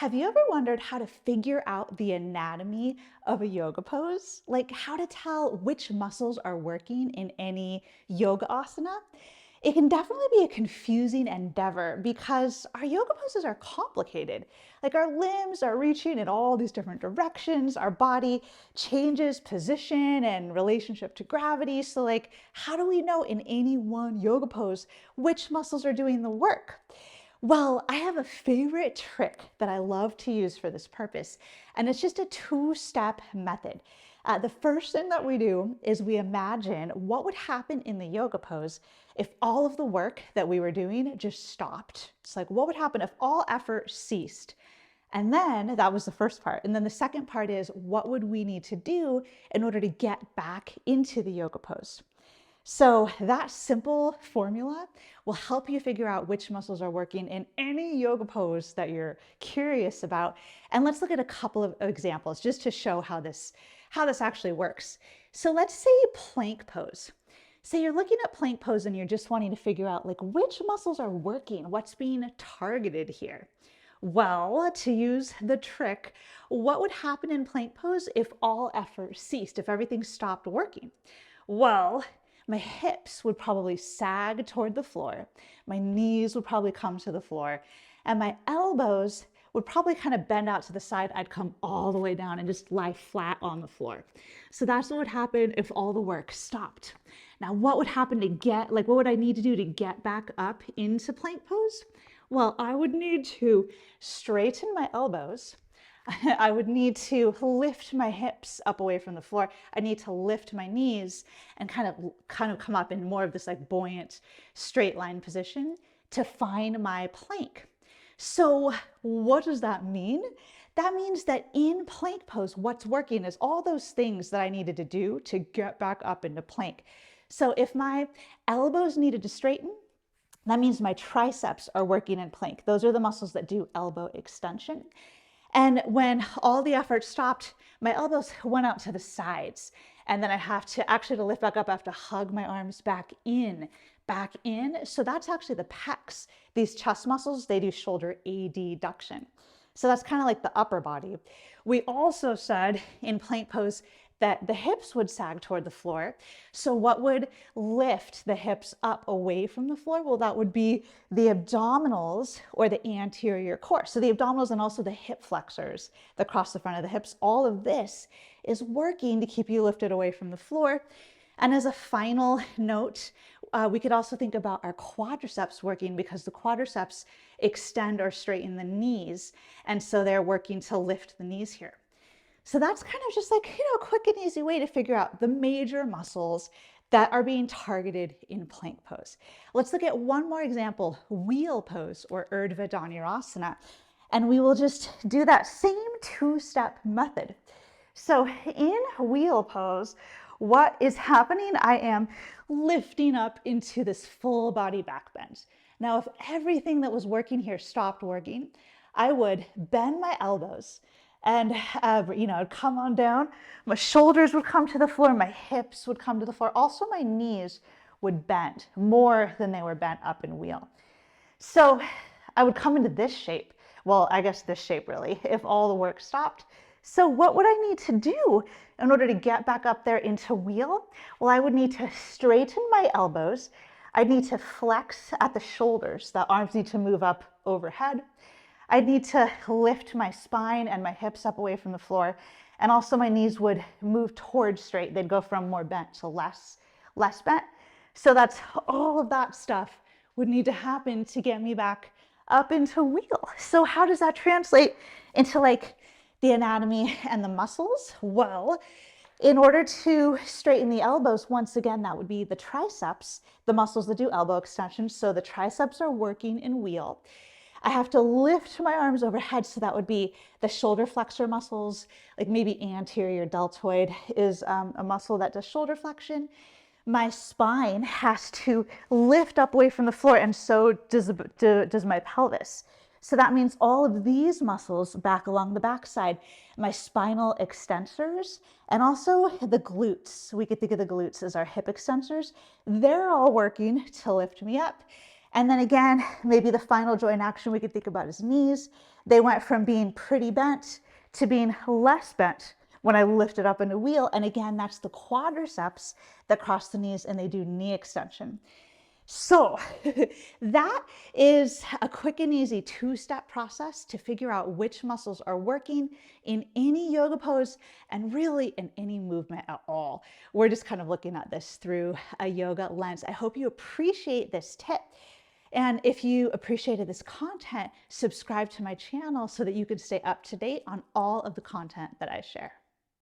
Have you ever wondered how to figure out the anatomy of a yoga pose? Like how to tell which muscles are working in any yoga asana? It can definitely be a confusing endeavor because our yoga poses are complicated. Like our limbs are reaching in all these different directions, our body changes position and relationship to gravity. So like, how do we know in any one yoga pose which muscles are doing the work? Well, I have a favorite trick that I love to use for this purpose, and it's just a two-step method. The first thing that we do is we imagine what would happen in the yoga pose if all of the work that we were doing just stopped. It's like, what would happen if all effort ceased? And then that was the first part. And then the second part is, what would we need to do in order to get back into the yoga pose? So that simple formula will help you figure out which muscles are working in any yoga pose that you're curious about. And let's look at a couple of examples just to show how this actually works. So let's say plank pose. Say you're looking at plank pose and you're just wanting to figure out like which muscles are working, what's being targeted here. Well, to use the trick, what would happen in plank pose if all effort ceased, if everything stopped working? Well, my hips would probably sag toward the floor, my knees would probably come to the floor, and my elbows would probably kind of bend out to the side. I'd come all the way down and just lie flat on the floor. So that's what would happen if all the work stopped. Now, what would happen to what would I need to do to get back up into plank pose? Well, I would need to straighten my elbows. I would need to lift my hips up away from the floor. I need to lift my knees and kind of come up in more of this like buoyant straight line position to find my plank. So what does that mean? That means that in plank pose, what's working is all those things that I needed to do to get back up into plank. So if my elbows needed to straighten, that means my triceps are working in plank. Those are the muscles that do elbow extension. And when all the effort stopped, my elbows went out to the sides. And then I have to actually, to lift back up, I have to hug my arms back in, back in. So that's actually the pecs. These chest muscles, they do shoulder adduction. So that's kind of like the upper body. We also said in plank pose that the hips would sag toward the floor. So what would lift the hips up away from the floor? Well, that would be the abdominals or the anterior core. So the abdominals and also the hip flexors that cross the front of the hips. All of this is working to keep you lifted away from the floor. And as a final note, we could also think about our quadriceps working because the quadriceps extend or straighten the knees. And so they're working to lift the knees here. So that's kind of just like, a quick and easy way to figure out the major muscles that are being targeted in plank pose. Let's look at one more example, wheel pose or Urdhva Dhanurasana. And we will just do that same two-step method. So in wheel pose, what is happening? I am lifting up into this full body back bend. Now, if everything that was working here stopped working, I would bend my elbows and I'd come on down. My shoulders would come to the floor, my hips would come to the floor. Also, my knees would bend more than they were bent up in wheel. So I would come into this shape. Well, I guess this shape really, if all the work stopped. So what would I need to do in order to get back up there into wheel? Well, I would need to straighten my elbows. I'd need to flex at the shoulders. The arms need to move up overhead. I'd need to lift my spine and my hips up away from the floor. And also my knees would move towards straight. They'd go from more bent to less bent. So that's all of that stuff would need to happen to get me back up into wheel. So how does that translate into like the anatomy and the muscles? Well, in order to straighten the elbows, once again, that would be the triceps, the muscles that do elbow extension. So the triceps are working in wheel. I have to lift my arms overhead, so that would be the shoulder flexor muscles, like maybe anterior deltoid is a muscle that does shoulder flexion. My spine has to lift up away from the floor, and so does my pelvis. So that means all of these muscles back along the backside, my spinal extensors, and also the glutes. We could think of the glutes as our hip extensors. They're all working to lift me up. And then again, maybe the final joint action we could think about is knees. They went from being pretty bent to being less bent when I lifted up in the wheel. And again, that's the quadriceps that cross the knees and they do knee extension. So that is a quick and easy two-step process to figure out which muscles are working in any yoga pose and really in any movement at all. We're just kind of looking at this through a yoga lens. I hope you appreciate this tip. And if you appreciated this content, subscribe to my channel so that you can stay up to date on all of the content that I share.